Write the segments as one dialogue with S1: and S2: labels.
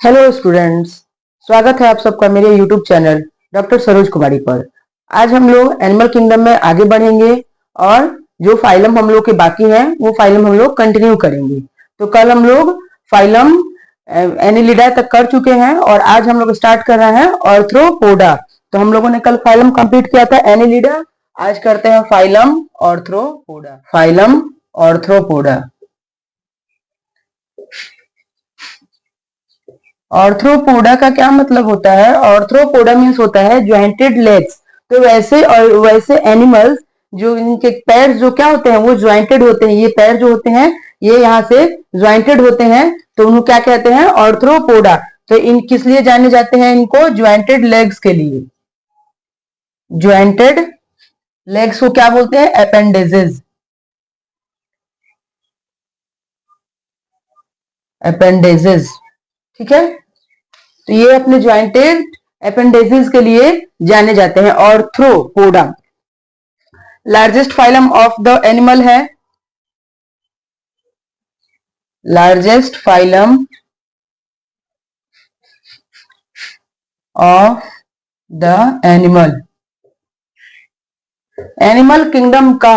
S1: Hello students, स्वागत है आप सबका मेरे यूट्यूब चैनल डॉक्टर सरोज कुमारी पर। आज हम लोग एनिमल किंगडम में आगे बढ़ेंगे और जो फाइलम हम लोग के बाकी हैं वो फाइलम हम लोग कंटिन्यू करेंगे। तो कल हम लोग फाइलम एनिलिडा तक कर चुके हैं और आज हम लोग स्टार्ट कर रहे हैं ऑर्थ्रोपोडा। तो हम लोगों ने कल फाइलम कंप्लीट किया था एनिलिडा, आज करते हैं phylum Arthropoda. Phylum Arthropoda. Arthropoda का क्या मतलब होता है? ऑर्थ्रोपोडा मीन्स होता है ज्वाइंटेड लेग्स। तो वैसे और वैसे एनिमल्स जो इनके पैर जो क्या होते हैं वो ज्वाइंटेड होते हैं। ये पैर जो होते हैं ये यहाँ से ज्वाइंटेड होते हैं, तो उनको क्या कहते हैं? ऑर्थ्रोपोडा। तो इन किस लिए जाने जाते हैं? इनको ज्वाइंटेड लेग्स के लिए। ज्वाइंटेड लेग्स को क्या बोलते हैं? अपेंडेजेस। अपेंडेजेस, ठीक है। तो ये अपने ज्वाइंटेड अपेंडेजेस के लिए जाने जाते हैं Arthropoda. Largest phylum of the animal है, largest phylum of the animal. Animal kingdom का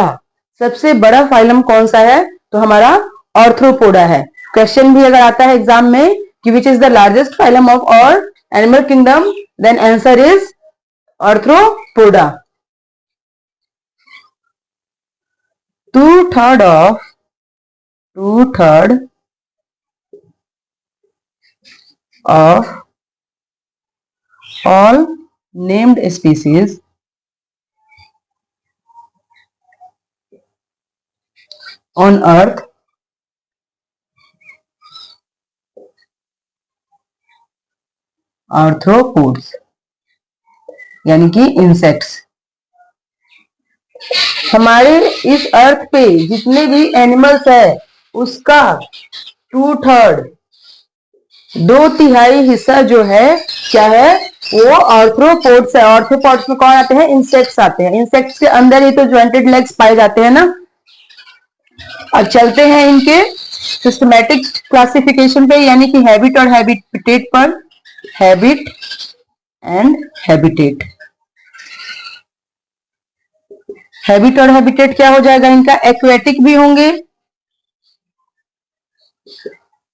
S1: सबसे बड़ा फाइलम कौन सा है? तो हमारा ऑर्थ्रोपोडा है। क्वेश्चन भी अगर आता है एग्जाम में कि which is the largest phylum of all animal kingdom, then answer is Arthropoda. Two-third of all named species on earth arthropods, यानी कि इंसेक्ट्स। हमारे इस अर्थ पे जितने भी एनिमल्स है उसका 2/3 2/3 हिस्सा जो है क्या है? वो आर्थ्रोपोड्स है। आर्थ्रोपोड्स में कौन आते हैं? इंसेक्ट्स आते हैं। इंसेक्ट्स के अंदर ही तो ज्वाइंटेड लेग्स पाए जाते हैं ना। अब चलते हैं इनके सिस्टमैटिक क्लासिफिकेशन पे, यानी कि हैबिट और हैबिटेट पर। Habit and habitat. हैबिट और हैबिटेट क्या हो जाएगा इनका? एक्वेटिक भी होंगे,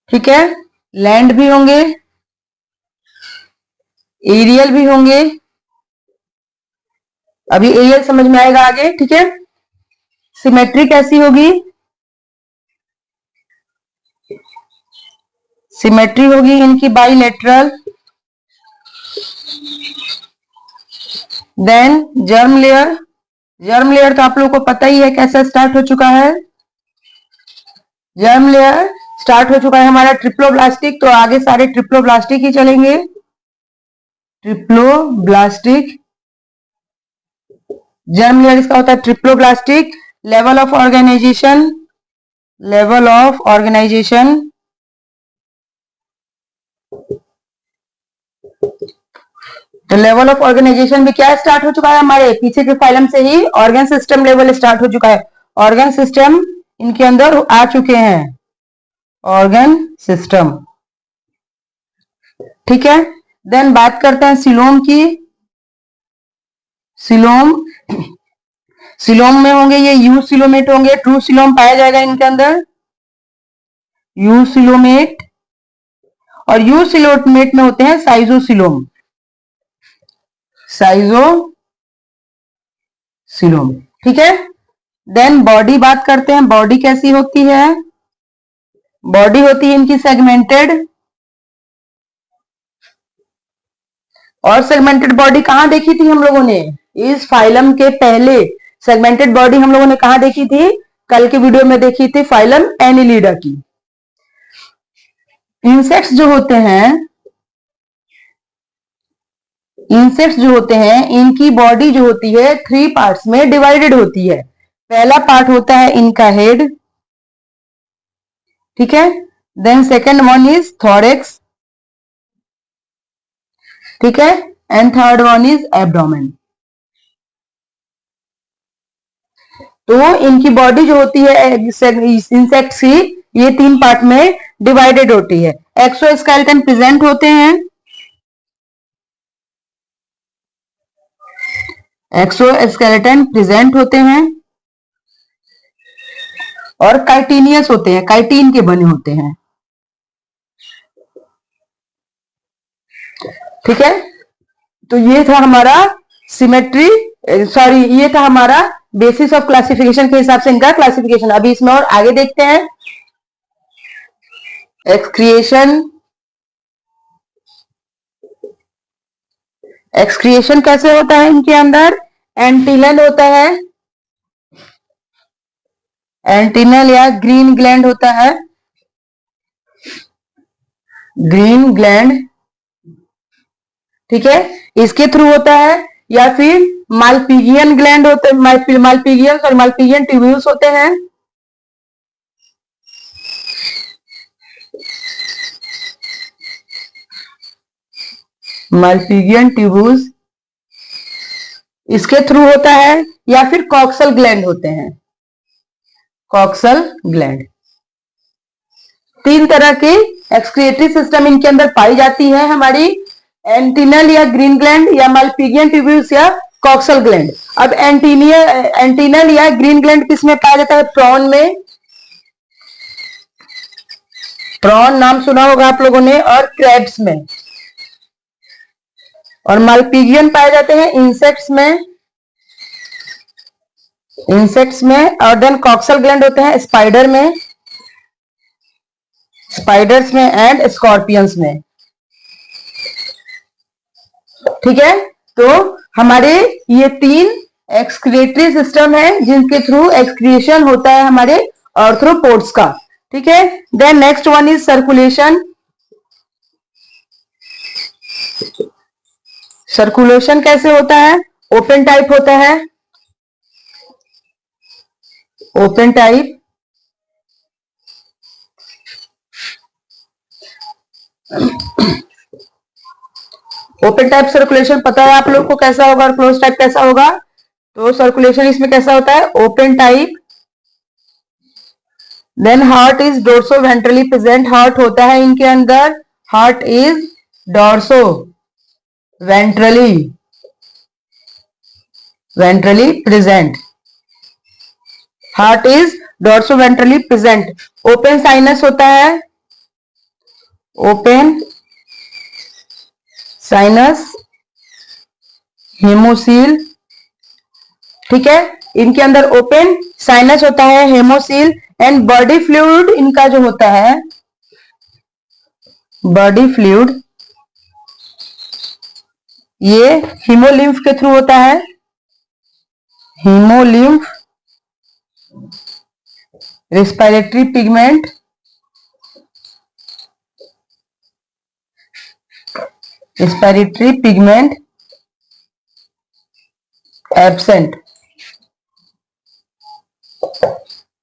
S1: ठीक है, लैंड भी होंगे, एरियल भी होंगे। अभी एरियल समझ में आएगा आगे, ठीक है। सिमेट्री कैसी होगी? सिमेट्री होगी इनकी bilateral. Then germ layer. Germ layer तो आप लोगों को पता ही है कैसा स्टार्ट हो चुका है। जर्म लेयर स्टार्ट हो चुका है हमारा ट्रिप्लोब्लास्टिक, तो आगे सारे ट्रिप्लोब्लास्टिक ही चलेंगे। ट्रिप्लोब्लास्टिक जर्म लेयर इसका होता है triploblastic. Level of organisation, level of organisation तो लेवल ऑफ ऑर्गेनाइजेशन भी क्या स्टार्ट हो चुका है? हमारे पीछे के फाइलम से ही ऑर्गन सिस्टम लेवल स्टार्ट हो चुका है। ऑर्गन सिस्टम इनके अंदर आ चुके हैं, ऑर्गन सिस्टम, ठीक है। देन बात करते हैं सिलोम की। सिलोम, सिलोम में होंगे ये यू सिलोमेट होंगे। ट्रू सिलोम पाया जाएगा इनके अंदर, यू सिलोमेट। और यू सिलोमेट में होते हैं साइजोसिलोम, साइजो सिलोम, ठीक है। देन बॉडी बात करते हैं, बॉडी कैसी होती है? बॉडी होती है इनकी सेगमेंटेड। और सेगमेंटेड बॉडी कहां देखी थी हम लोगों ने? इस फाइलम के पहले सेगमेंटेड बॉडी हम लोगों ने कहां देखी थी? कल के वीडियो में देखी थी, फाइलम एनिलिडा की। इंसेक्ट्स जो होते हैं, इंसेक्ट्स जो होते हैं इनकी बॉडी जो होती है 3 पार्ट्स में डिवाइडेड होती है। पहला पार्ट होता है इनका हेड, ठीक है। Then second one is thorax, ठीक है। And third one is abdomen. तो इनकी बॉडी जो होती है इंसेक्ट्स की, ये 3 पार्ट में डिवाइडेड होती है। एक्सोस्केलेटन प्रेजेंट होते हैं, एक्सोस्केलेटन प्रेजेंट होते हैं और काइटिनियस होते हैं, काइटिन के बने होते हैं। ठीक है, तो ये था हमारा सिमेट्री, सॉरी ये था हमारा बेसिस ऑफ क्लासिफिकेशन के हिसाब से इनका क्लासिफिकेशन। अभी इसमें और आगे देखते हैं। एक्सक्रिएशन, एक्सक्रिएशन कैसे होता है इनके अंदर? एंटीनल होता है, एंटीनल या ग्रीन ग्लैंड होता है, ग्रीन ग्लैंड। ठीक है, इसके थ्रू होता है, या फिर मालपीजियन ग्लैंड होते हैं, मालपीजियन और मालपीजियन ट्यूब्यूल्स होते हैं। मालपीजियन ट्यूब्यूल्स इसके थ्रू होता है, या फिर कॉक्सल ग्लैंड होते हैं, कॉक्सल ग्लैंड। तीन तरह की एक्सक्रिएटरी सिस्टम इनके अंदर पाई जाती है हमारी, एंटीनल या ग्रीन ग्लैंड या मालपीजियन ट्यूब्यूल्स या कॉक्सल ग्लैंड। अब एंटीनल या ग्रीन ग्लैंड किस में पाया जाता है? प्रॉन में, प्रॉन नाम सुना होगा आप लोगों ने, और क्रैब्स में। और मालपीजियन पाए जाते हैं इंसेक्ट्स में, इंसेक्ट्स में। और देन कॉक्सल ग्लैंड होते हैं स्पाइडर में, स्पाइडर्स में एंड स्कॉर्पियंस में। ठीक है, तो हमारे ये तीन एक्सक्रिएटरी सिस्टम है जिनके थ्रू एक्सक्रिएशन होता है हमारे आर्थ्रोपोड्स का। ठीक है, then next one is circulation. Circulation कैसे होता है? ओपन टाइप होता है, open type. Open type circulation पता है आप लोग को कैसा होगा और क्लोज टाइप कैसा होगा? तो सर्कुलेशन इसमें कैसा होता है? Open type. Then heart is dorsoventrally present, heart होता है इनके अंदर, heart is dorsoventrally, ventrally present, heart is dorsoventrally present. Open sinus होता है, ओपन साइनस, हेमोसील। ठीक है, इनके अंदर ओपन साइनस होता है, हेमोसील एंड बॉडी फ्लूइड इनका जो होता है, बॉडी फ्लूइड ये हीमोलिम्फ के थ्रू होता है, haemolymph. Respiratory pigment, respiratory pigment absent.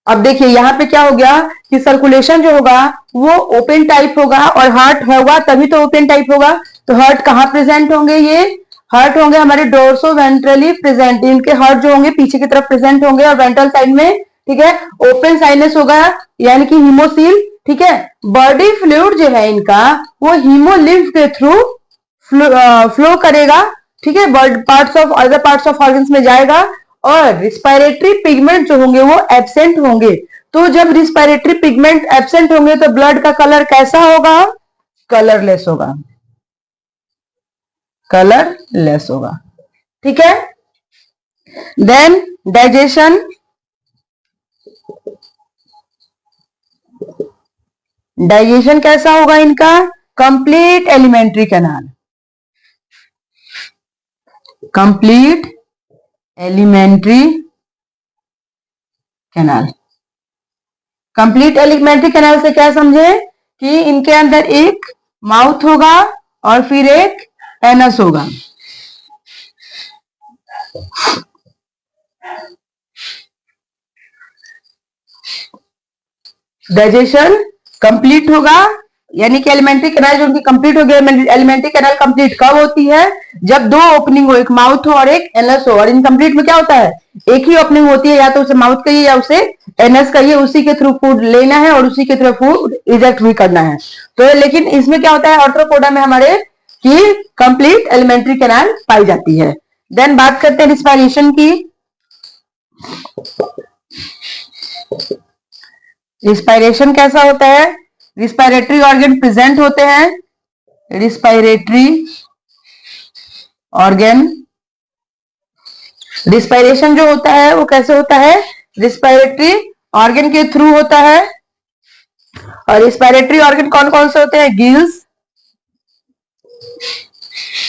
S1: अब देखिए यहां पे क्या हो गया कि सर्कुलेशन जो होगा वो ओपन टाइप होगा, और हार्ट होगा तभी तो ओपन टाइप होगा। तो हार्ट कहां प्रेजेंट होंगे? ये हार्ट होंगे हमारे डोर्सो वेंट्रली प्रेजेंट, इनके हार्ट जो होंगे पीछे की तरफ प्रेजेंट होंगे और वेंट्रल साइड में। ठीक है, ओपन साइनस होगा यानी कि हीमोसील। ठीक है, बॉडी फ्लूइड जो है इनका वो हीमोलिम्फ के थ्रू फ्लो करेगा। ठीक है, parts of other parts of organs में जाएगा, और रिस्पायरेटरी पिगमेंट जो होंगे वो एब्सेंट होंगे। तो जब रिस्पायरेटरी पिगमेंट एब्सेंट होंगे तो ब्लड का कलर कैसा होगा? कलरलेस होगा, कलरलेस होगा। ठीक है, देन डाइजेशन, डाइजेशन कैसा होगा इनका? Complete alimentary canal, complete alimentary canal. Complete alimentary canal से क्या समझे कि इनके अंदर एक माउथ होगा और फिर एक एनस होगा। डाइजेशन कंप्लीट होगा, यानी कि एलिमेंट्री कैनाल जो उनकी कंप्लीट हो गया। एलिमेंट्री कैनाल कंप्लीट कब होती है? जब दो ओपनिंग हो, एक माउथ हो और एक एनस हो। और इनकम्प्लीट में क्या होता है? एक ही ओपनिंग होती है, या तो उसे माउथ कहिए या उसे एनस कहिए, उसी के थ्रू फूड लेना है और उसी के थ्रू फूड इजेक्ट भी करना है। तो लेकिन इसमें क्या होता है आर्थ्रोपोडा में हमारे कि कंप्लीट एलिमेंट्री कैनाल पाई जाती है। देन बात करते हैं रिस्पायरेशन की। रिस्पायरेशन कैसा होता है? रिस्पायरेटरी ऑर्गन प्रेजेंट होते हैं। रिस्पायरेटरी ऑर्गन, रिस्पायरेशन जो होता है वो कैसे होता है? रिस्पायरेटरी ऑर्गन के थ्रू होता है। और रिस्पायरेटरी ऑर्गन कौन कौन से होते हैं? गिल्स,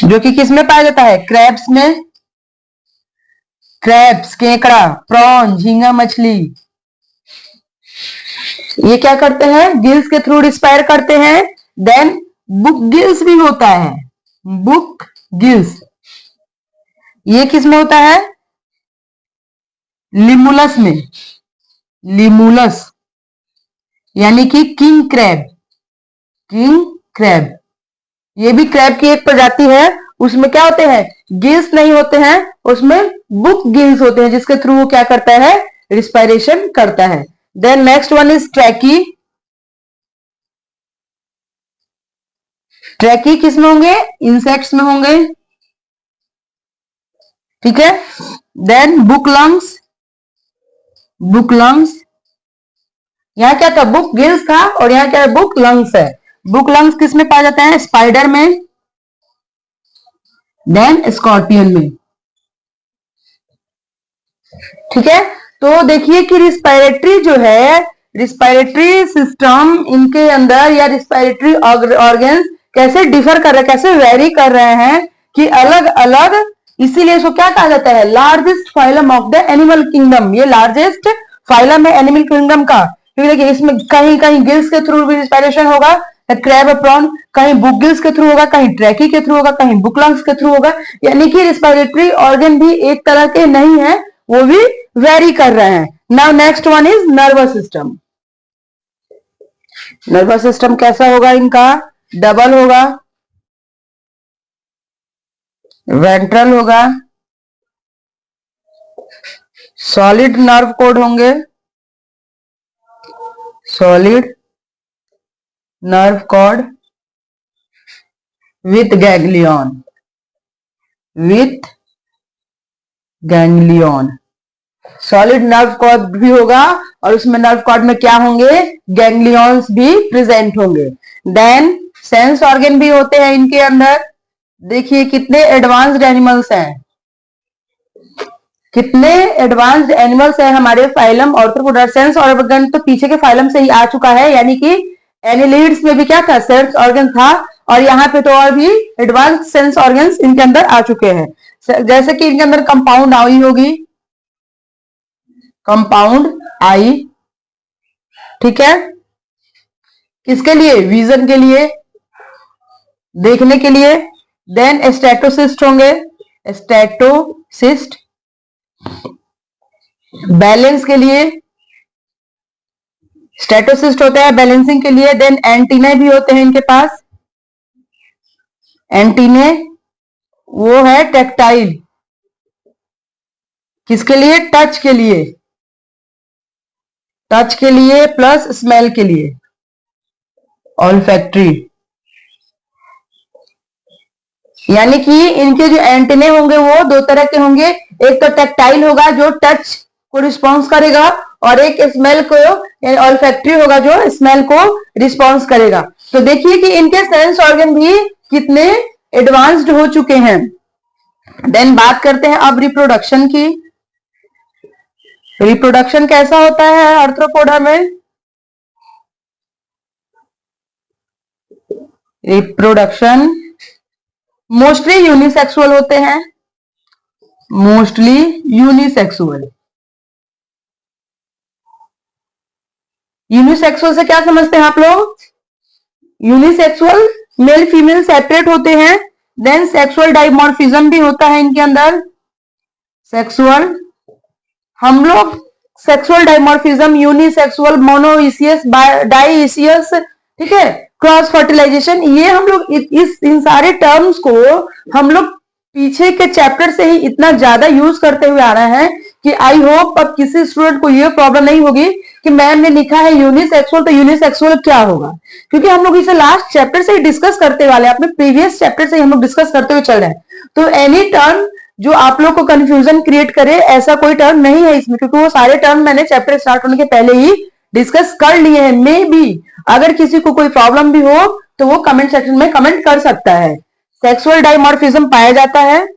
S1: जो कि किस में पाया जाता है? क्रैब्स में। क्रैब्स, केकड़ा, प्रॉन, झींगा मछली, ये क्या करते हैं? गिल्स के थ्रू रिस्पायर करते हैं। देन बुक गिल्स भी होता है। बुक गिल्स, ये किस में होता है? लिमुलस में। लिमुलस यानी कि किंग क्रैब। किंग क्रैब, ये भी क्रैब की एक प्रजाति है। उसमें क्या होते हैं? गिल्स नहीं होते हैं, उसमें बुक गिल्स होते हैं, जिसके थ्रू वो क्या करता है? रिस्पायरेशन करता है। Then next one is tracheae. Tracheae किस में होंगे? इंसेक्ट्स में होंगे, ठीक है। Then book lungs. Book lungs, यहां क्या था? बुक गिल्स था और यहां क्या है? बुक लंग्स है। बुक लंग्स किस में पाया जाता है? स्पाइडर में। देन स्कॉर्पियन में, ठीक है। तो देखिए कि रिस्पायरेटरी जो है, रिस्पायरेटरी सिस्टम इनके अंदर या रिस्पायरेटरी ऑर्गन्स कैसे डिफर कर रहे हैं, कैसे वेरी कर रहे हैं कि अलग अलग, इसीलिए इसको क्या कहा जाता है? Largest phylum of the animal kingdom. ये लार्जेस्ट फाइलम है एनिमल किंगडम का, क्योंकि देखिए इसमें कहीं कहीं गिल्स के थ्रू भी रिस्पायरेशन होगा, क्रैब प्रॉन, कहीं बुक गिल्स के थ्रू होगा, कहीं ट्रैकी के थ्रू होगा, कहीं बुक लंग्स के थ्रू होगा। यानी कि रिस्पायरेटरी ऑर्गन भी एक तरह के नहीं है, वो भी वेरी कर रहे हैं। Now next one is nervous system. Nervous system कैसा होगा इनका? डबल होगा, वेंट्रल होगा, सॉलिड नर्व कोड होंगे, solid nerve cord with ganglion, with ganglion. Solid nerve cord भी होगा और उसमें नर्व कॉर्ड में क्या होंगे? गैंग्लियंस भी प्रेजेंट होंगे। देन सेंस ऑर्गन भी होते हैं इनके अंदर। देखिए कितने एडवांस्ड एनिमल्स हैं, कितने एडवांस्ड एनिमल्स हैं हमारे फाइलम ऑर्थ्रोपोडा। सेंस ऑर्गन तो पीछे के फाइलम से ही आ चुका है, यानी कि एनिलिड्स में भी क्या था? सेंस ऑर्गन था। और यहाँ पे तो और भी एडवांस सेंस ऑर्गन्स इनके अंदर आ चुके हैं। जैसे कि इनके अंदर कंपाउंड आई होगी, कंपाउंड आई, ठीक है। किसके लिए? विजन के लिए, देखने के लिए। देन स्टेटोसिस्ट होंगे, स्टेटोसिस्ट बैलेंस के लिए, स्टेटोसिस्ट होता है बैलेंसिंग के लिए। देन एंटीने भी होते हैं इनके पास। एंटीने वो है टेक्टाइल, किसके लिए? टच के लिए, टच के लिए प्लस स्मेल के लिए, ऑल्फैक्टरी। यानी कि इनके जो एंटीने होंगे वो दो तरह के होंगे, एक तो टेक्टाइल होगा जो टच को रिस्पॉन्स करेगा, और एक स्मेल को, ऑल्फैक्टरी होगा जो स्मेल को रिस्पॉन्स करेगा। तो देखिए कि इनके सेंस ऑर्गन भी कितने एडवांस्ड हो चुके हैं। देन बात करते हैं अब रिप्रोडक्शन की। रिप्रोडक्शन कैसा होता है आर्थ्रोपोडा में? रिप्रोडक्शन मोस्टली यूनिसेक्सुअल होते हैं, मोस्टली यूनिसेक्सुअल। यूनिसेक्सुअल से क्या समझते हैं आप लोग? यूनिसेक्सुअल मेल फीमेल सेपरेट होते हैं। देन सेक्सुअल डाइमॉर्फिज्म भी होता है इनके अंदर। सेक्सुअल, हम लोग sexual dimorphism, unisexual, monoecious, dioecious, ठीक है। क्रॉस फर्टिलाइजेशन, ये हम लोग इन सारे टर्म्स को हम लोग पीछे के चैप्टर से ही इतना ज्यादा यूज करते हुए आ रहे हैं कि आई होप अब किसी स्टूडेंट को ये प्रॉब्लम नहीं होगी कि मैम ने लिखा है यूनिसेक्सुअल तो यूनिसेक्सुअल क्या होगा, क्योंकि हम लोग इसे लास्ट चैप्टर से ही डिस्कस करते वाले, अपने प्रीवियस चैप्टर से ही हम लोग डिस्कस करते हुए चल रहे हैं। तो एनी टर्म जो आप लोग को कंफ्यूजन क्रिएट करे ऐसा कोई टर्म नहीं है इसमें, क्योंकि वो सारे टर्म मैंने चैप्टर स्टार्ट होने के पहले ही डिस्कस कर लिए हैं। मे बी अगर किसी को कोई प्रॉब्लम भी हो तो वो कमेंट सेक्शन में कमेंट कर सकता है। सेक्सुअल डाइमॉर्फिज्म पाया जाता है,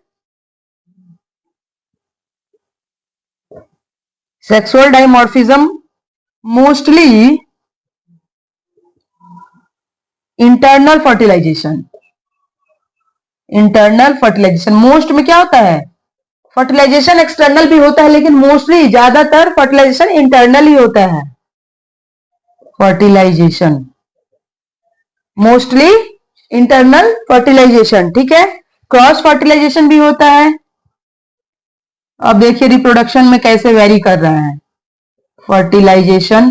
S1: sexual dimorphism mostly internal fertilisation, internal fertilisation most में क्या होता है, फर्टिलाइजेशन एक्सटर्नल भी होता है लेकिन मोस्टली ज्यादातर फर्टिलाइजेशन इंटरनल ही होता है। फर्टिलाइजेशन मोस्टली इंटरनल फर्टिलाइजेशन, ठीक है। क्रॉस फर्टिलाइजेशन भी होता है। अब देखिए रिप्रोडक्शन में कैसे वेरी कर रहा है। फर्टिलाइजेशन,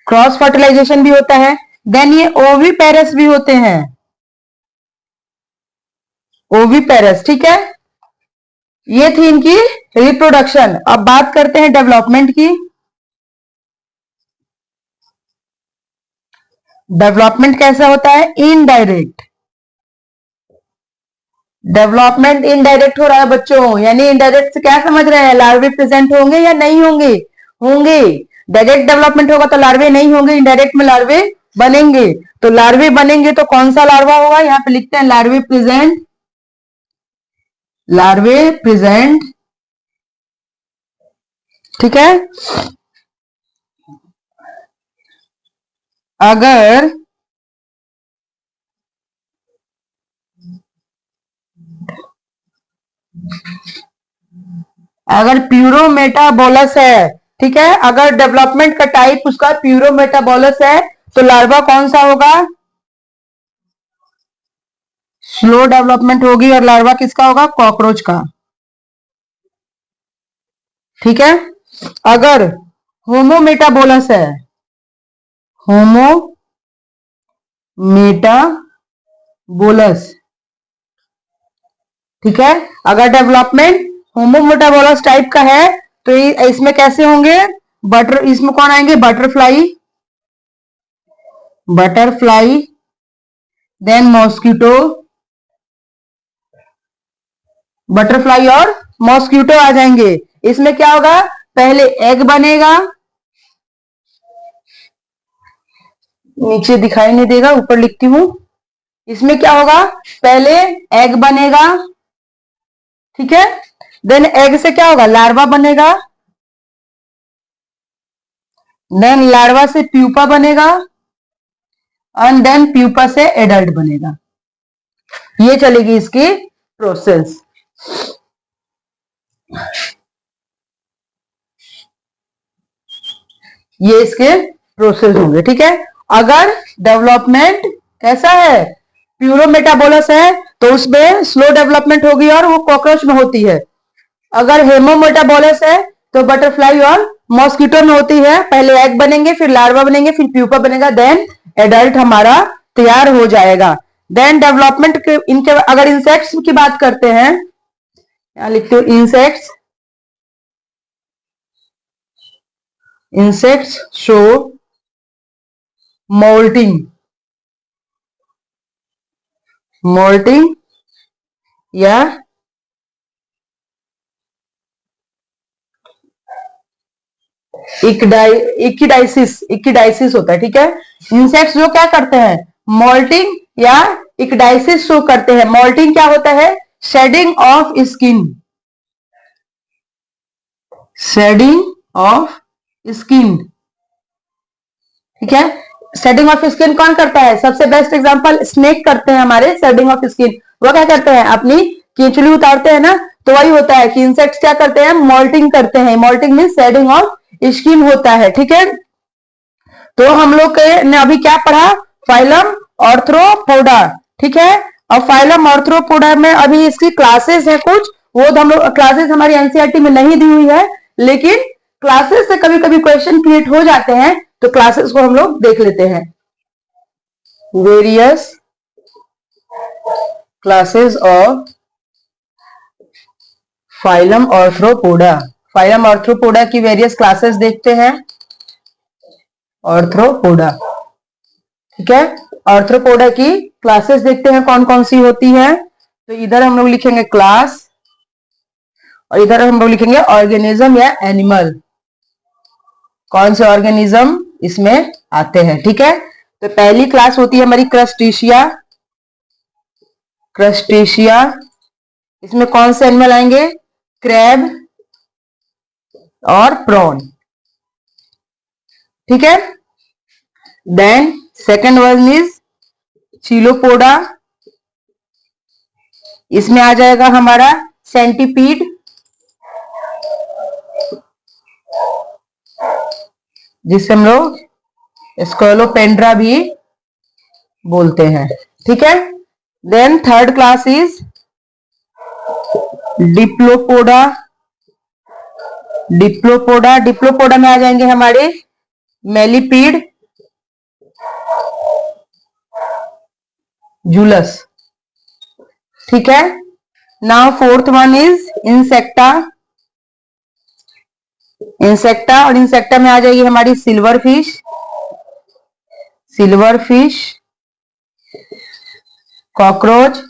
S1: क्रॉस फर्टिलाइजेशन भी होता है। देन ये ओवीपेरस भी होते हैं, ओवीपेरस, ठीक है। ये थी इनकी रिप्रोडक्शन। अब बात करते हैं डेवलपमेंट की। डेवलपमेंट कैसा होता है, इनडायरेक्ट। डेवलपमेंट इनडायरेक्ट हो रहा है बच्चों, यानी इनडायरेक्ट से क्या समझ रहे हैं, लार्वे प्रेजेंट होंगे या नहीं होंगे, होंगे। डायरेक्ट डेवलपमेंट होगा तो लार्वे नहीं होंगे, इनडायरेक्ट में लार्वे बनेंगे। तो लार्वे बनेंगे तो कौन सा लार्वा होगा, यहां पे लिखते हैं लार्वे प्रेजेंट, लार्वे प्रेजेंट, ठीक है। अगर प्यूरोमेटाबोलस है, ठीक है, अगर डेवलपमेंट का टाइप उसका प्यूरोमेटाबोलस है तो लार्वा कौन सा होगा, स्लो डेवलपमेंट होगी। और लार्वा किसका होगा, कॉकरोच का, ठीक है। अगर होमोमेटाबोलस है, होमोमेटाबोलस, ठीक है, अगर डेवलपमेंट होमोमेटाबोलस टाइप का है तो इसमें कैसे होंगे, बटर, इसमें कौन आएंगे, butterfly, butterfly, then mosquito, butterfly और मॉस्किटो आ जाएंगे। इसमें क्या होगा, पहले एग बनेगा, नीचे दिखाई नहीं देगा ऊपर लिखती हूं। इसमें क्या होगा, पहले एग बनेगा, ठीक है। देन एग से क्या होगा, लार्वा बनेगा, देन लार्वा से प्यूपा बनेगा, एंड देन प्यूपा से एडल्ट बनेगा। ये चलेगी इसकी प्रोसेस। ये इसके प्रोसेस होंगे, ठीक है। अगर डेवलपमेंट कैसा है, प्यूरोमेटाबोलस है तो उसमें स्लो डेवलपमेंट होगी और वो कॉकरोच में होती है। अगर हेमोमेटाबोलस है तो बटरफ्लाई और मॉस्किटो में होती है। पहले एग बनेंगे, फिर लार्वा बनेंगे, फिर प्यूपा बनेगा, देन एडल्ट हमारा तैयार हो जाएगा। देन डेवलपमेंट के इनके, अगर इंसेक्ट्स की बात करते हैं, यहां लिखते हो insects, insects show molting, molting या इक्विडाइसिस, इक्विडाइसिस होता है, ठीक है। इंसेक्ट्स जो क्या करते हैं, मोल्टिंग या इक्विडाइसिस शो करते हैं। मोल्टिंग क्या होता है, shading of skin, shading of skin, ठीक है। शेडिंग ऑफ स्किन कौन करता है, सबसे बेस्ट एग्जांपल स्नेक करते हैं हमारे। शेडिंग ऑफ स्किन वो क्या करते हैं, अपनी केंचुली उतारते हैं ना, तो वही होता है कि इंसेक्ट्स क्या करते हैं, मोल्टिंग करते हैं। Moulting mean shedding of skin होता है, ठीक है। तो हम लोग ने अभी क्या पढ़ा, फाइलम आर्थ्रोपोडा, ठीक है। और फाइलम आर्थ्रोपोडा में अभी इसकी क्लासेस है कुछ, वो हम लोग क्लासेस हमारी एनसीईआरटी में नहीं दी हुई है, लेकिन क्लासेस से कभी कभी क्वेश्चन क्रिएट हो जाते हैं, तो क्लासेस को हम लोग देख लेते हैं। Various classes of phylum arthropoda. Phylum arthropoda की वेरियस क्लासेस देखते हैं। आर्थ्रोपोडा, ठीक है। आर्थ्रोपोडा की क्लासेस देखते हैं कौन कौन सी होती है। तो इधर हम लोग लिखेंगे क्लास और इधर हम लोग लिखेंगे ऑर्गेनिज्म या एनिमल। कौन से ऑर्गेनिज्म इसमें आते हैं, ठीक है। तो पहली क्लास होती है हमारी क्रस्टेशिया। क्रस्टेशिया, इसमें कौन से एनिमल आएंगे? क्रैब और प्रॉन, ठीक है। Then second one is Chilopoda. इसमें आ जाएगा हमारा सेंटीपीड, जिसे हम लोग स्क्रोलोपेंड्रा भी बोलते हैं, ठीक है। Then third class is Diplopoda. Diplopoda, Diplopoda में आ जाएंगे हमारे मेलिपीड, जूलस, ठीक है। Now fourth one is Insecta. Insecta, और इंसेक्टा में आ जाएगी हमारी silverfish. Silverfish, cockroach,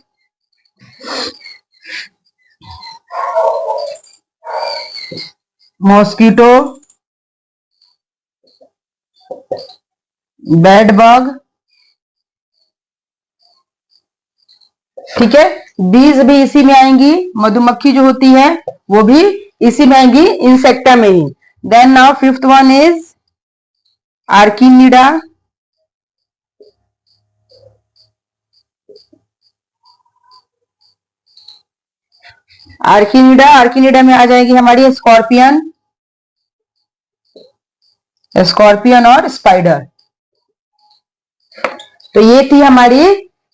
S1: mosquito, bed bug, ठीक है। बीज भी इसी में आएंगी, मधुमक्खी जो होती है वो भी इसी में आएंगी, इंसेक्टा में ही। Then now fifth one is Arachnida. Arachnida, Arachnida में आ जाएगी हमारी स्कॉर्पियन, स्कॉर्पियन और स्पाइडर। तो ये थी हमारी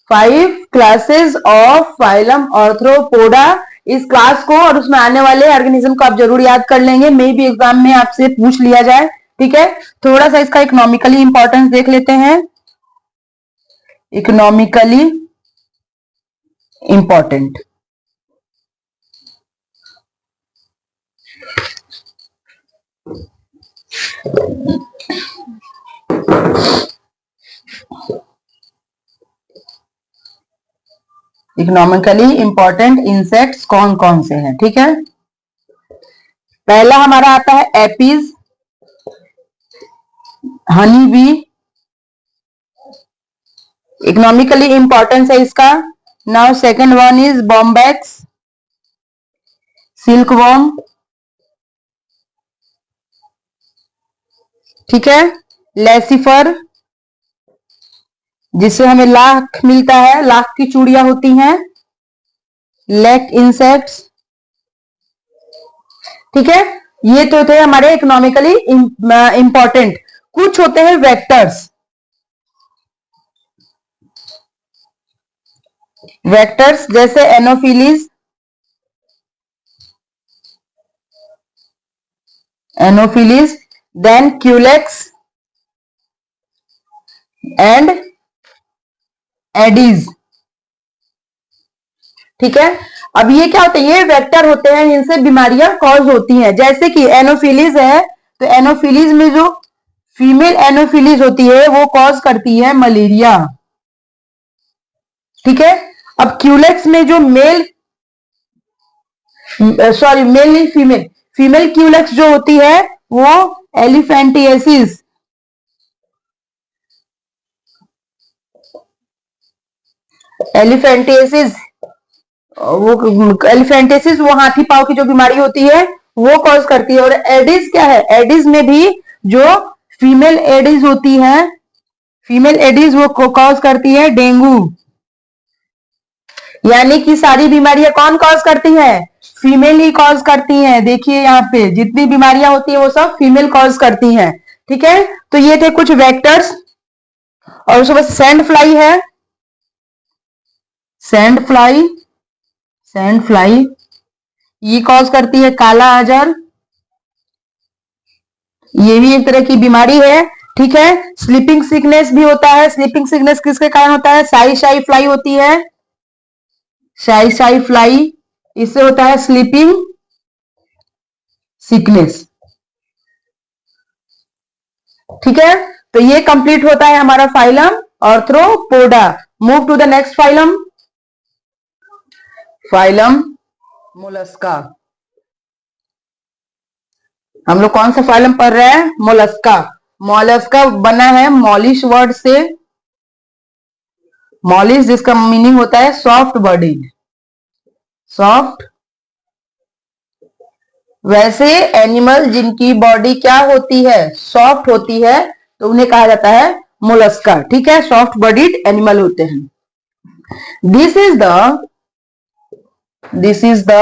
S1: 5 क्लासेस ऑफ फाइलम आर्थ्रोपोडा। इस क्लास को और उसमें आने वाले ऑर्गेनिज्म को आप जरूर याद कर लेंगे, मे भी एग्जाम में आपसे पूछ लिया जाए, ठीक है। थोड़ा सा इसका इकोनॉमिकली इंपॉर्टेंस देख लेते हैं। Economically important, economically important insects कौन कौन से हैं, ठीक है। पहला हमारा आता है APs, honey bee, economically importance है इसका। Now second one is Bombax, silk worm, ठीक है। लेसिफर, जिससे हमें लाख मिलता है, लाख की चूड़ियां होती हैं। लेक इंसेक्ट्स, ठीक है। ये तो थे हमारे इकोनॉमिकली इंपॉर्टेंट। कुछ होते हैं वेक्टर्स। वेक्टर्स जैसे Anopheles, Anopheles, then Culex and Aedes, ठीक है। अब ये क्या होते हैं? ये वेक्टर होते हैं, इनसे बीमारियां कॉज होती हैं। जैसे कि एनोफिलीज है, तो एनोफिलीज में जो फीमेल एनोफिलीज होती है वो कॉज करती है मलेरिया, ठीक है। अब क्यूलेक्स में जो मेल, सॉरी मेल नहीं, फीमेल, फीमेल क्यूलेक्स जो होती है वो एलिफेंटिएसिस, एलिफेंटिएसिस, वो एलिफेंटिएसिस वो हाथी पांव की जो बीमारी होती है वो कॉज करती है। और एडिस क्या है? एडिस में भी जो फीमेल एडिस होती है, फीमेल एडिस वो कॉज करती है डेंगू। यानी कि सारी बीमारियां कौन कॉज करती है? फीमेल ही कॉज करती हैं। देखिए यहाँ पे जितनी बीमारियां होती है वो सब फीमेल कॉज करती हैं, ठीक है। तो ये थे कुछ वेक्टर्स। और उसके बाद सैंड फ्लाई है, सैंड फ्लाई, सैंड फ्लाई ये कॉज करती है काला अजहर। ये भी एक तरह की बीमारी है, ठीक है। स्लीपिंग सिकनेस भी होता है। स्लीपिंग सिकनेस किसके कारण होता है? शाई शाई फ्लाई होती है, शाई शाई फ्लाई, इससे होता है स्लीपिंग सिकनेस। ठीक है, तो ये कंप्लीट होता है हमारा phylum Arthropoda. Move to the next phylum, phylum Mollusca. हम लोग कौन सा फाइलम पढ़ रहे हैं? मोलस्का। मोलस्का बना है मॉलिश वर्ड से, मॉलिश जिसका मीनिंग होता है सॉफ्ट बॉडीड, सॉफ्ट। वैसे एनिमल जिनकी बॉडी क्या होती है? सॉफ्ट होती है, तो उन्हें कहा जाता है मोलस्का। ठीक है, सॉफ्ट बॉडीड एनिमल होते हैं। This is the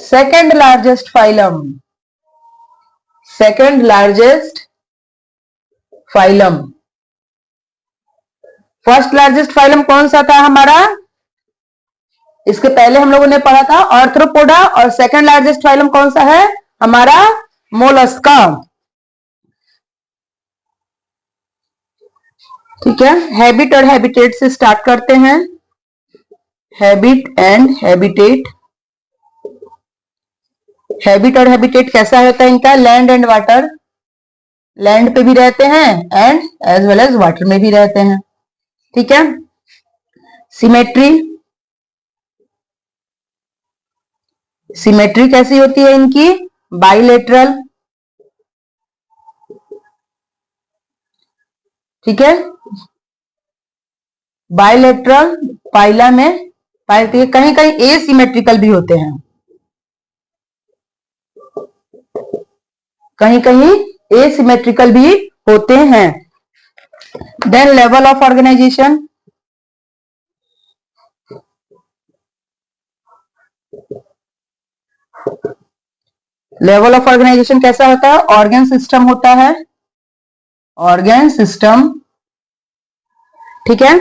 S1: second largest phylum, second largest phylum. First largest phylum कौन सा था हमारा? इसके पहले हम लोगों ने पढ़ा था आर्थ्रोपोडा, और सेकंड लार्जेस्ट फाइलम कौन सा है हमारा? मोलस्का। ठीक है, हैबिट और हैबिटेट से स्टार्ट करते हैं। Habit and habitat. हैबिट और हैबिटेट कैसा होता है इनका? लैंड एंड वाटर, लैंड पे भी रहते हैं and as well as water में भी रहते हैं। ठीक है। सिमेट्री, सिमेट्री कैसी होती है इनकी? बाइलेटरल। ठीक है, बाइलेटरल पाइला में पाई, कहीं कहीं एसिमेट्रिकल भी होते हैं, कहीं कहीं एसिमेट्रिकल भी होते हैं। Then level of organisation, level of organisation कैसा होता है? ऑर्गन सिस्टम होता है, ऑर्गन सिस्टम। ठीक है।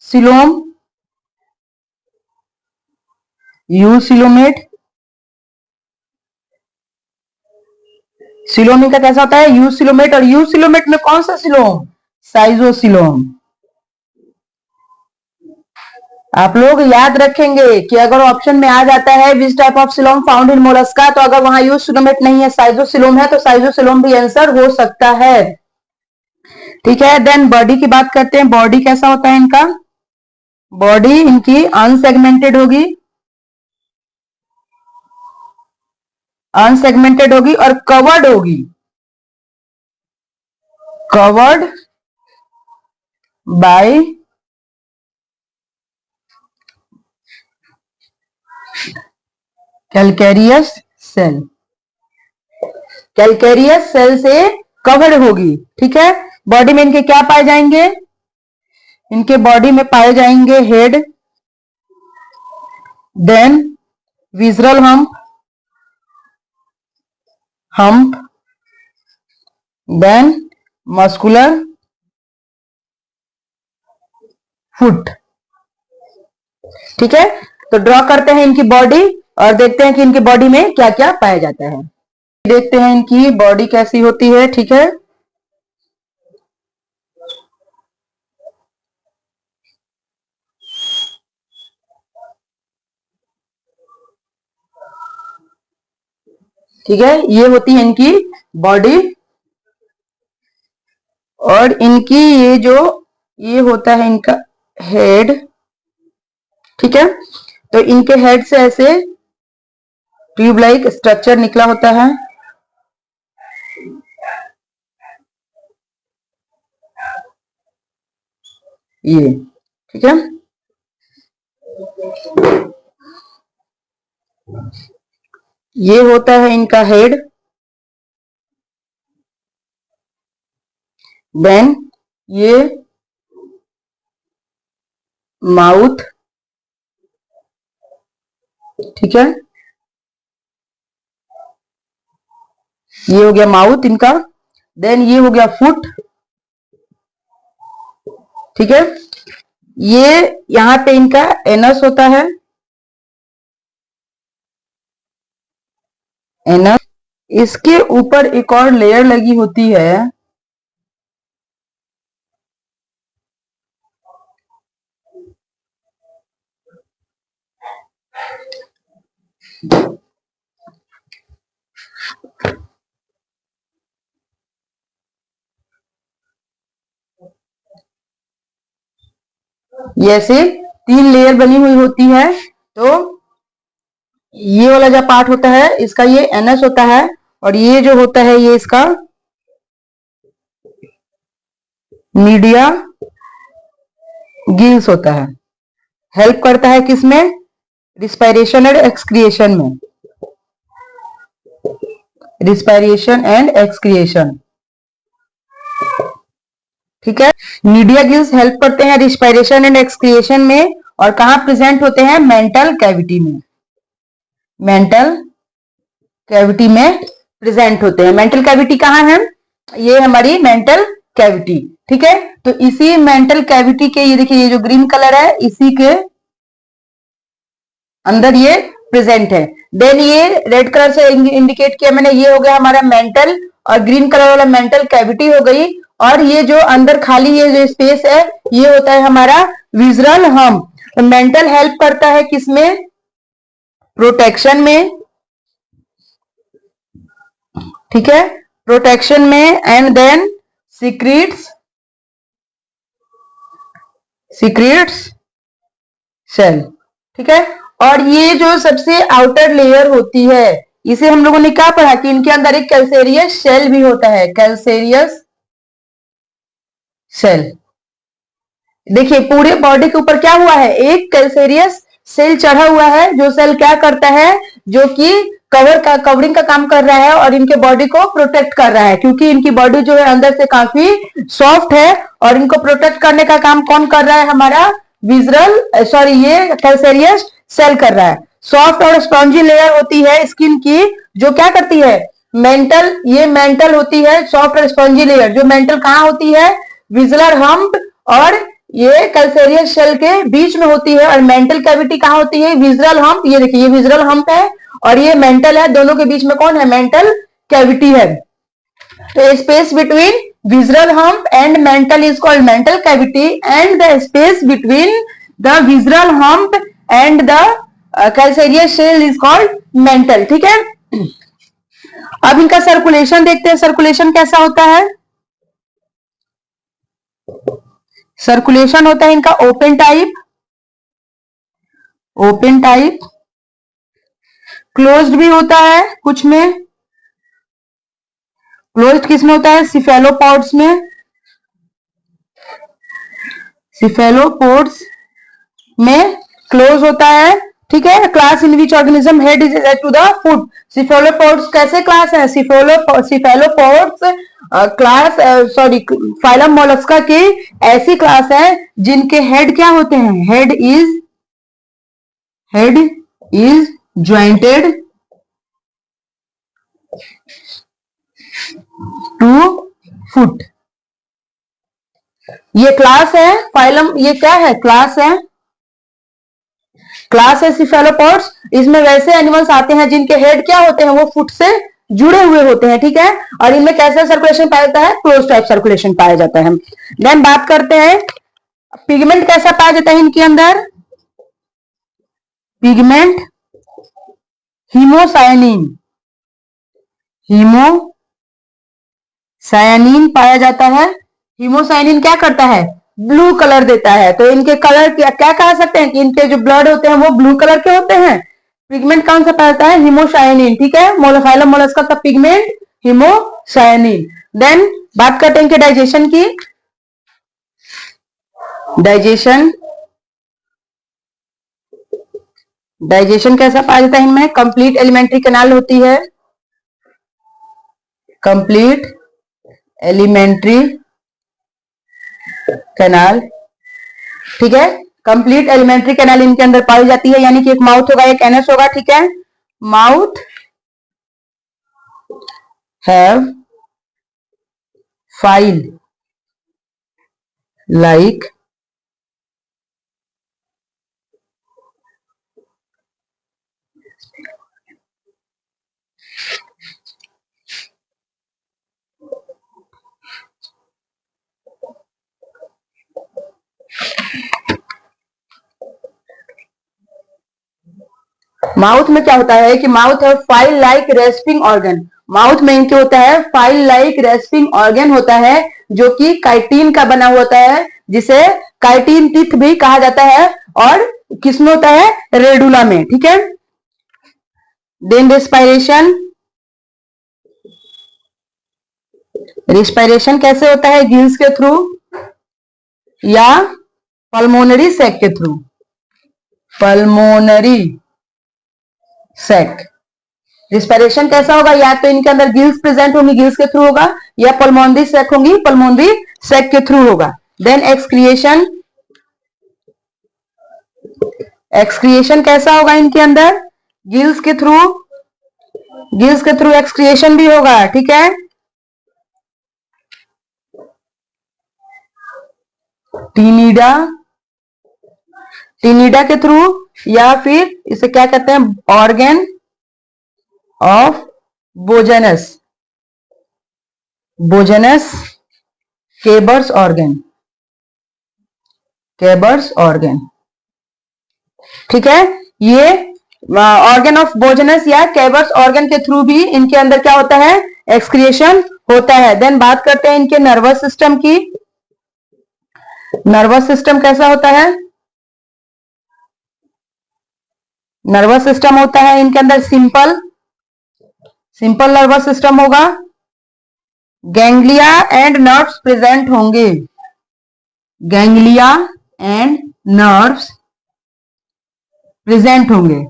S1: सिलोम, यूसिलोमेट, सिलोमी का कैसा होता है? यूसिलोमेट। और यूसिलोमेट में कौन सा सिलोम? साइजोसिलोम। आप लोग याद रखेंगे कि अगर ऑप्शन में आ जाता है which type of coelom found in Mollusca, तो अगर वहां यूसिलोमेट नहीं है, साइजोसिलोम है, तो साइजोसिलोम भी आंसर हो सकता है। ठीक है। देन बॉडी की बात करते हैं। बॉडी कैसा होता है इनका? बॉडी इनकी अनसेगमेंटेड होगी, अनसेगमेंटेड होगी और कवर्ड होगी, covered by calcareous shell, calcareous shell से कवर्ड होगी। ठीक है। बॉडी में इनके क्या पाए जाएंगे? इनके बॉडी में पाए जाएंगे head, then visceral hump, hump, then muscular foot. ठीक है, तो ड्रॉ करते हैं इनकी बॉडी और देखते हैं कि इनकी बॉडी में क्या क्या पाया जाता है। देखते हैं इनकी बॉडी कैसी होती है। ठीक है, ठीक है, ये होती है इनकी बॉडी। और इनकी ये होता है इनका हेड। ठीक है, तो इनके हेड से ऐसे ट्यूब लाइक स्ट्रक्चर निकला होता है। ये ठीक है, ये होता है इनका हेड। देन ये माउथ। ठीक है, ये हो गया माउथ इनका। देन ये हो गया फुट। ठीक है, ये यहां पे इनका एनस होता है, एनस। इसके ऊपर एक और लेयर लगी होती है, ये ऐसे 3 लेयर बनी हुई होती है। तो ये वाला जो पार्ट होता है इसका ये एनएस होता है, और ये जो होता है ये इसका मीडिया गिल्स होता है। हेल्प करता है किसमें? रिस्पायरेशन एंड एक्सक्रिएशन में। रिस्पायरेशन एंड एक्सक्रिएशन, ठीक है। मीडिया गिल्स हेल्प करते हैं रिस्पायरेशन एंड एक्सक्रिएशन में, और कहां प्रेजेंट होते हैं? मेंटल कैविटी में। मेंटल कैविटी में प्रेजेंट होते हैं। मेंटल कैविटी कहां है? ये हमारी मेंटल कैविटी, ठीक है। तो इसी मेंटल कैविटी के ये देखिए, ये जो ग्रीन कलर है इसी के अंदर ये प्रेजेंट है। देन ये रेड कलर से इंडिकेट किया मैंने, ये हो गया हमारा मेंटल, और ग्रीन कलर वाला मेंटल कैविटी हो गई। और ये जो अंदर खाली ये जो स्पेस है ये होता है हमारा विजरल हम्प। तो मेंटल हेल्प करता है किसमें? प्रोटेक्शन में, ठीक है, प्रोटेक्शन में। And then secretes secretes shell, ठीक है। और ये जो सबसे आउटर लेयर होती है इसे हम लोगों ने क्या पढ़ा कि इनके अंदर एक कैल्सेरियस शेल भी होता है। कैल्सेरियस सेल, देखिए पूरे बॉडी के ऊपर क्या हुआ है? एक कैल्सेरियस सेल चढ़ा हुआ है, जो सेल क्या करता है? जो कि कवरिंग का काम कर रहा है और इनके बॉडी को प्रोटेक्ट कर रहा है, क्योंकि इनकी बॉडी जो है अंदर से काफी सॉफ्ट है, और इनको प्रोटेक्ट करने का काम कौन कर रहा है? हमारा विजरल सॉरी ये कैल्सेरियस सेल कर रहा है। सॉफ्ट और स्पॉन्जी लेयर होती है स्किन की, जो क्या करती है? मेंटल, ये मेंटल होती है सॉफ्ट और स्पॉन्जी लेयर। जो मेंटल कहां होती है? विजलर हम्प और ये कैल्सेरियस शेल के बीच में होती है। और मेंटल कैविटी कहां होती है? विजरल हम्प, ये देखिए ये विजरल हम्प है और ये मेंटल है, दोनों के बीच में कौन है? मेंटल कैविटी है। तो space between visceral hump and mantle is called mantle cavity, and the space between the visceral hump and the calcareous shell is called mantle, ठीक है। अब इनका सर्कुलेशन देखते हैं, सर्कुलेशन कैसा होता है? सर्कुलेशन होता है इनका open type, open type, closed भी होता है कुछ में। क्लोज्ड किस में होता है? सिफेलोपॉड्स में, सिफेलोपोड्स में क्लोज होता है, ठीक है। Class in which organism head is to the foot. Cephalopods कैसे क्लास है? Cephalopods class sorry phylum Mollusca की ऐसी क्लास है जिनके हेड क्या होते हैं? Head is jointed to foot. ये क्लास है फाइलम, ये क्या है? क्लास है, क्लास है सिफेलोपोड्स। इसमें वैसे एनिमल्स आते हैं जिनके हेड क्या होते हैं? वो फुट से जुड़े हुए होते हैं, ठीक है। और इनमें कैसा सर्कुलेशन पाया जाता है? क्लोज टाइप सर्कुलेशन पाया जाता है। देन बात करते हैं पिगमेंट कैसा पाया जाता है इनके अंदर? पिगमेंट हीमोसायनिन, हीमोसायनिन पाया जाता है। हीमोसायनिन क्या करता है? ब्लू कलर देता है। तो इनके कलर क्या क्या कह सकते हैं कि इनके जो ब्लड होते हैं वो ब्लू कलर के होते हैं। पिगमेंट कौन सा पाया जाता है? हीमोसायनिन, ठीक है। मोलफाइलम मोलस्का का पिगमेंट हीमोसायनिन। देन बात करते हैं इनके डाइजेशन की। डाइजेशन, डाइजेशन कैसा पाया जाता है इनमें? कंप्लीट एलिमेंट्री कैनाल होती है, कंप्लीट एलिमेंट्री कैनाल, ठीक है। कंप्लीट एलिमेंट्री कैनाल इनके अंदर पाई जाती है, यानी कि एक माउथ होगा, एक एनएस होगा, ठीक है। Mouth have file like mouth में क्या होता है कि माउथ है file like respiring organ. Mouth में इनके होता है फाइल लाइक रेस्पिंग ऑर्गन होता है, जो कि काइटिन का बना होता है, जिसे काइटिन टीथ भी कहा जाता है, और किसमें होता है, रेडुला में। ठीक है। Then respiration. रेस्पायरेशन कैसे होता है, गिल्स के थ्रू या पल्मोनरी सैक के थ्रू। Pulmonary sac. रिस्पायरेशन कैसा होगा, या तो इनके अंदर गिल्स प्रेजेंट होंगी, गिल्स के थ्रू होगा, या पल्मोनरी सैक होंगी, पल्मोनरी सैक के थ्रू होगा। Then excretion. एक्सक्रिएशन कैसा होगा इनके अंदर, गिल्स के थ्रू, गिल्स के थ्रू एक्सक्रिएशन भी होगा। ठीक है। टीनिडा, टीनिडा के थ्रू, या फिर इसे क्या कहते हैं, ऑर्गन ऑफ बोजेनस, बोजेनस केबर्स ऑर्गन, केबर्स ऑर्गन। ठीक है। ये ऑर्गन ऑफ बोजेनस या केबर्स ऑर्गन के थ्रू भी इनके अंदर क्या होता है, एक्सक्रिएशन होता है। देन बात करते हैं इनके नर्वस सिस्टम की। नर्वस सिस्टम कैसा होता है, नर्वस सिस्टम होता है इनके अंदर सिंपल, सिंपल नर्वस सिस्टम होगा। गैंग्लिया एंड नर्व्स प्रेजेंट होंगे, गैंग्लिया एंड नर्व्स प्रेजेंट होंगे।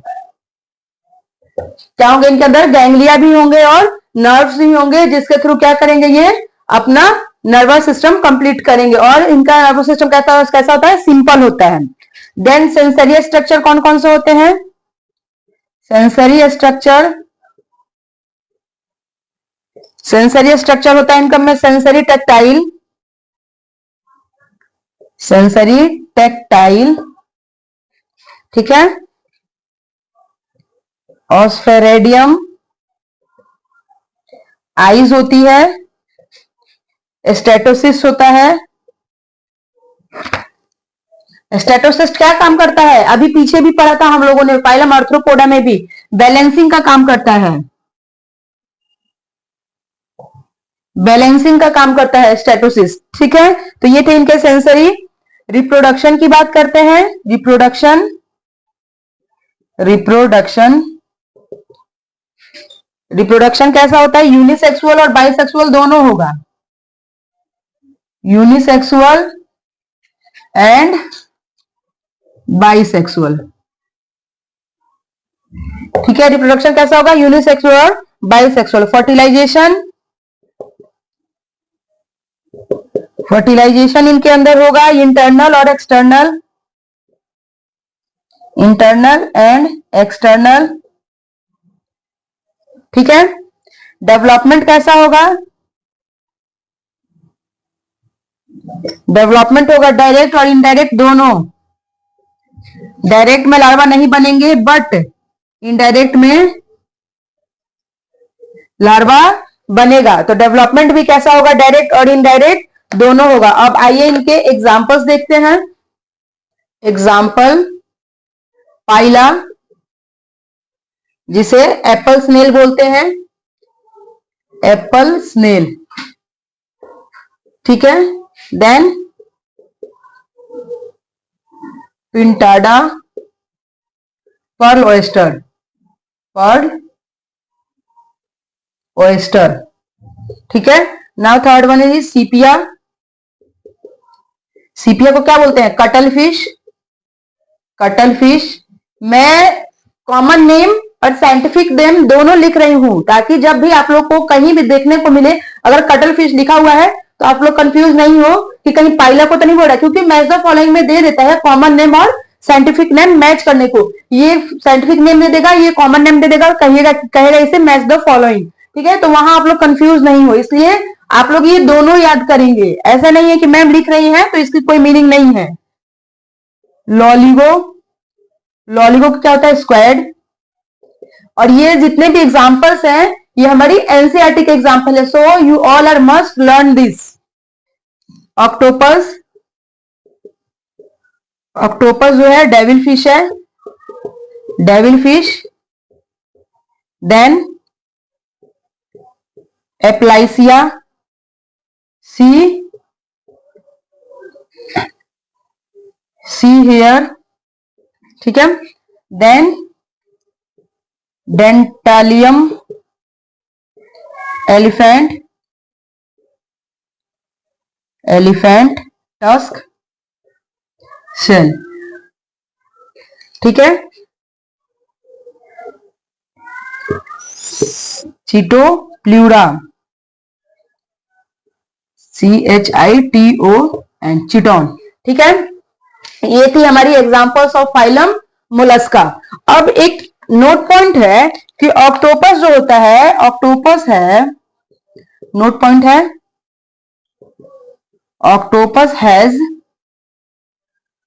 S1: क्या होंगे इनके अंदर, गैंग्लिया भी होंगे और नर्व्स भी होंगे, जिसके थ्रू क्या करेंगे, ये अपना नर्वस सिस्टम कंप्लीट करेंगे। और इनका नर्वस सिस्टम कैसा होता है, सिंपल होता है। देन सेंसरी स्ट्रक्चर कौन कौन से होते हैं, सेंसरी स्ट्रक्चर, सेंसरी स्ट्रक्चर होता है इनका में सेंसरी टेक्टाइल, सेंसरी टेक्टाइल। ठीक है। ऑस्फेरेडियम, आईज होती है। स्टेटोसिस्ट होता है। स्टेटोसिस्ट क्या काम करता है, अभी पीछे भी पढ़ा था हम लोगों ने, फाइलम आर्थ्रोपोडा में भी बैलेंसिंग का काम करता है, बैलेंसिंग का काम करता है स्टेटोसिस्ट। ठीक है। तो ये थे इनके सेंसरी। रिप्रोडक्शन की बात करते हैं, रिप्रोडक्शन, रिप्रोडक्शन, रिप्रोडक्शन कैसा होता है, यूनिसेक्सुअल और बाइसेक्सुअल दोनों होगा, यूनिसेक्सुअल एंड बाइसेक्सुअल। ठीक है। रिप्रोडक्शन कैसा होगा, यूनिसेक्सुअल और बाइसेक्सुअल। फर्टिलाइजेशन, फर्टिलाइजेशन इनके अंदर होगा इंटरनल और एक्सटर्नल, इंटरनल एंड एक्सटर्नल। ठीक है। डेवलपमेंट कैसा होगा, डेवलपमेंट होगा डायरेक्ट और इनडायरेक्ट दोनों। डायरेक्ट में लार्वा नहीं बनेंगे, बट इनडायरेक्ट में लार्वा बनेगा। तो डेवलपमेंट भी कैसा होगा, डायरेक्ट और इनडायरेक्ट दोनों होगा। अब आइए इनके एग्जांपल्स देखते हैं। एग्जांपल, पाइला, जिसे एप्पल स्नेल बोलते हैं, एप्पल स्नेल। ठीक है। Then Pinctada, pearl oyster, pearl oyster. ठीक है। Now third one is Sepia. Sepia को क्या बोलते हैं, कटल फिश, कटल फिश। मैं कॉमन नेम और साइंटिफिक नेम दोनों लिख रही हूं, ताकि जब भी आप लोग को कहीं भी देखने को मिले अगर कटल फिश लिखा हुआ है तो आप लोग कंफ्यूज नहीं हो कि कहीं पाइला को तो नहीं बोल रहा, क्योंकि मैच द फॉलोइंग में दे देता है कॉमन नेम और साइंटिफिक नेम मैच करने को। ये साइंटिफिक नेम दे देगा, ये कॉमन नेम दे देगा, कहेगा इसे मैच द फॉलोइंग। ठीक है। तो वहां आप लोग कंफ्यूज नहीं हो, इसलिए आप लोग ये दोनों याद करेंगे। ऐसा नहीं है कि मैम लिख रही है तो इसकी कोई मीनिंग नहीं है। लॉलीगो, लॉलीगो क्या होता है, स्क्वाड। और ये जितने भी एग्जांपल्स हैं ये हमारी एनसीईआरटी के एग्जांपल है, so you all are must learn this. Octopus, octopus जो है डेविल फिश है, devil fish. Then Aplysia, sea hare, ठीक है। Then Dentalium, elephant tusk shell, ठीक है। चिटोप्लूरा, CHITON, चिटोन, ठीक है। ये थी हमारी एग्जांपल्स ऑफ फाइलम मोलस्का। अब एक नोट पॉइंट है कि ऑक्टोपस जो होता है, ऑक्टोपस है, नोट पॉइंट है, octopus has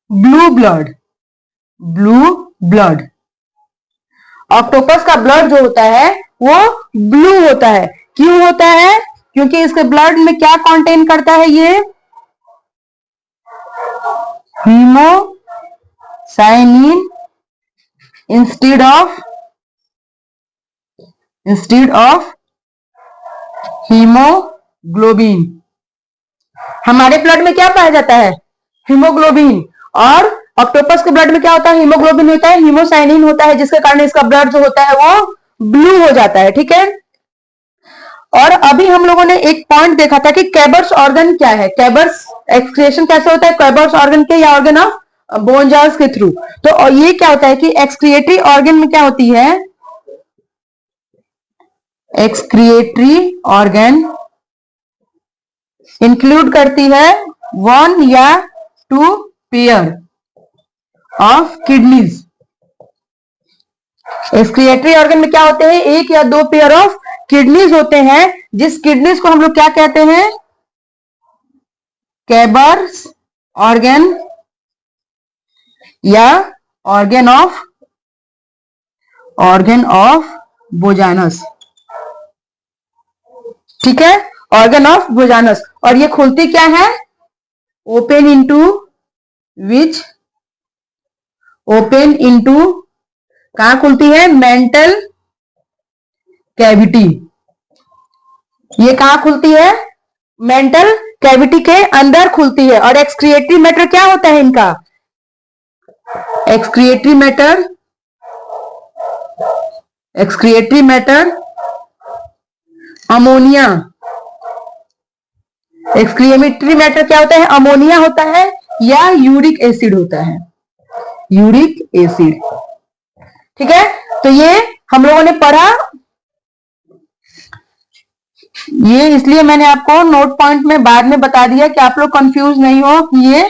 S1: blue blood, blue blood. Octopus का ब्लड जो होता है वो ब्लू होता है। क्यों होता है? क्योंकि इसके ब्लड में क्या कंटेन करता है? ये हीमोसाइनिन इंस्टेड ऑफ हीमोग्लोबिन। हमारे ब्लड में क्या पाया जाता है? हीमोग्लोबिन। और ऑक्टोपस के ब्लड में क्या होता है? हीमोग्लोबिन होता है, हीमोसाइनिन होता है, जिसके कारण इसका ब्लड जो होता है वो ब्लू हो जाता है, ठीक है। और अभी हम लोगों ने एक पॉइंट देखा था कि कैबर्स ऑर्गन क्या है, कैबर्स एक्सक्रिएशन कैसे होता है कैबर्स ऑर्गन के या ऑर्गन ऑफ बोन जार्स के थ्रू। तो ये क्या होता है कि एक्सक्रिएटरी ऑर्गन में क्या होती है? एक्सक्रिएटरी ऑर्गन इंक्लूड करती है 1 या 2 pair of kidneys. Excretory organ में क्या होते हैं? 1 या 2 पेयर ऑफ किडनीज होते हैं, जिस किडनीज को हम लोग क्या कहते हैं? कैबर्स ऑर्गन या ऑर्गन ऑफ बोजानस, ठीक है, ऑर्गन ऑफ बोजानस। और ये खुलती क्या है? ओपन इनटू कहां खुलती है? Mantle cavity. ये कहां खुलती है? मेंटल कैविटी के अंदर खुलती है। और एक्सक्रिएटरी मैटर क्या होता है इनका? Excretory matter ammonia. Excretory matter क्या होता है? अमोनिया होता है या यूरिक एसिड होता है, यूरिक एसिड, ठीक है। तो ये हम लोगों ने पढ़ा, ये इसलिए मैंने आपको नोट पॉइंट में बाद में बता दिया कि आप लोग कंफ्यूज नहीं हो कि ये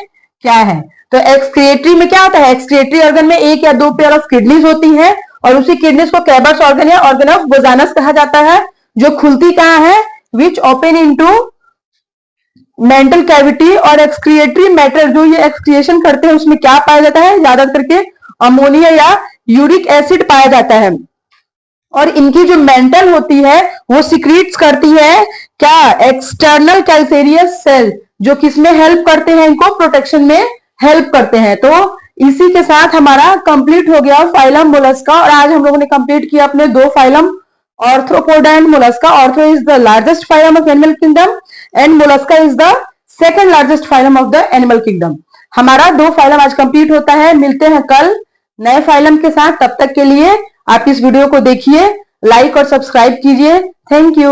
S1: क्या है। तो एक्सक्रिएटरी में क्या होता है? एक्सक्रिएटरी ऑर्गन में 1 या 2 पेयर ऑफ किडनीज होती है, और उसी किडनीज को कैबर्स ऑर्गन या ऑर्गन ऑफ बोजानस कहा जाता है, जो खुलती कहां है? Which open into mantle cavity. और एक्सक्रिएटरी मैटर जो ये एक्सक्रिएशन करते हैं उसमें क्या पाया जाता है? ज्यादातर के अमोनिया या यूरिक एसिड पाया जाता है। और इनकी जो मेंटल होती है वो सिक्रीट्स करती है क्या? एक्सटर्नल कैल्केरियस सेल, जो किसमें हेल्प करते हैं? इनको प्रोटेक्शन में हेल्प करते हैं। तो इसी के साथ हमारा कंप्लीट हो गया फाइलम मोलस्का। और आज हम लोगों ने कंप्लीट किया अपने 2 phylum, Arthropoda and Mollusca. Arthro is the largest phylum of animal kingdom and Mollusca is the second largest phylum of the animal kingdom. हमारा 2 फाइलम आज कंप्लीट होता है। मिलते हैं कल नए फाइलम के साथ। तब तक के लिए आप इस वीडियो को देखिए, लाइक और सब्सक्राइब कीजिए। Thank you.